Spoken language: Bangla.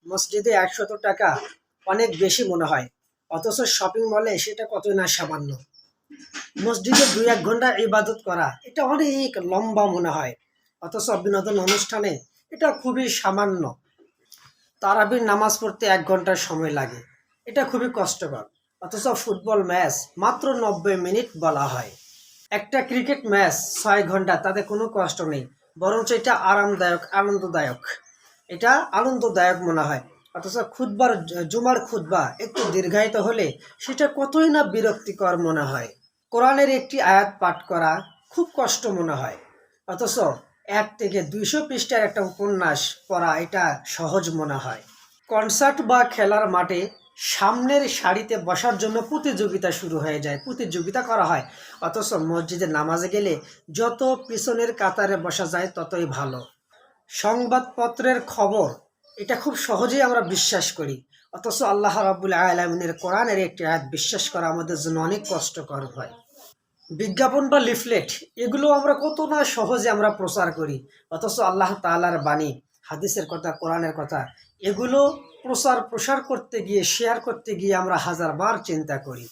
মসজিদে ১০০ টাকা অনেক বেশি মনে হয়, অথচ শপিং মলে সেটা কতই না সামান্য। মসজিদে ২-১ ঘন্টা ইবাদত করা এটা অনেক লম্বা মনে হয়, অথচ বিনোদন অনুষ্ঠানে এটা খুবই সামান্য। তারাবির নামাজ পড়তে ১ ঘন্টা সময় লাগে, এটা খুবই কষ্টকর, অথচ ফুটবল ম্যাচ মাত্র ৯০ মিনিট বলা হয়। একটা ক্রিকেট ম্যাচ ৬ ঘন্টা, তাতে কোনো কষ্ট নেই, বরঞ্চ এটা আরামদায়ক, আনন্দদায়ক। এটা আনন্দদায়ক মনে হয়, অথচ জুমার খুতবা একটু দীর্ঘায়িত হলে সেটা কতই না বিরক্তিকর মনে হয়। কোরআনের একটি আয়াত পাঠ করা খুব কষ্ট মনে হয়, অথচ ১ থেকে ২০০ পৃষ্ঠার একটা উপন্যাস পড়া এটা সহজ মনে হয়। কনসার্ট বা খেলার মাঠে সামনের সারিতে বসার জন্য প্রতিযোগিতা শুরু হয়ে যায়, প্রতিযোগিতা করা হয়, অথচ মসজিদে নামাজে গেলে যত পিছনের কাতারে বসা যায় ততই ভালো। সংবাদপত্রের খবর এটা খুব সহজেই আমরা বিশ্বাস করি, অথচ আল্লাহ রাব্বুল আলামিনের কোরআনের একটি আয়াত বিশ্বাস করা আমাদের জন্য অনেক কষ্টকর হয়। বিজ্ঞাপন বা লিফলেট এগুলো আমরা কত না সহজে আমরা প্রচার করি, অথচ আল্লাহ তাআলার বাণী, হাদিসের কথা, কোরআনের কথা এগুলো প্রসার করতে গিয়ে, শেয়ার করতে গিয়ে আমরা হাজারবার চিন্তা করি।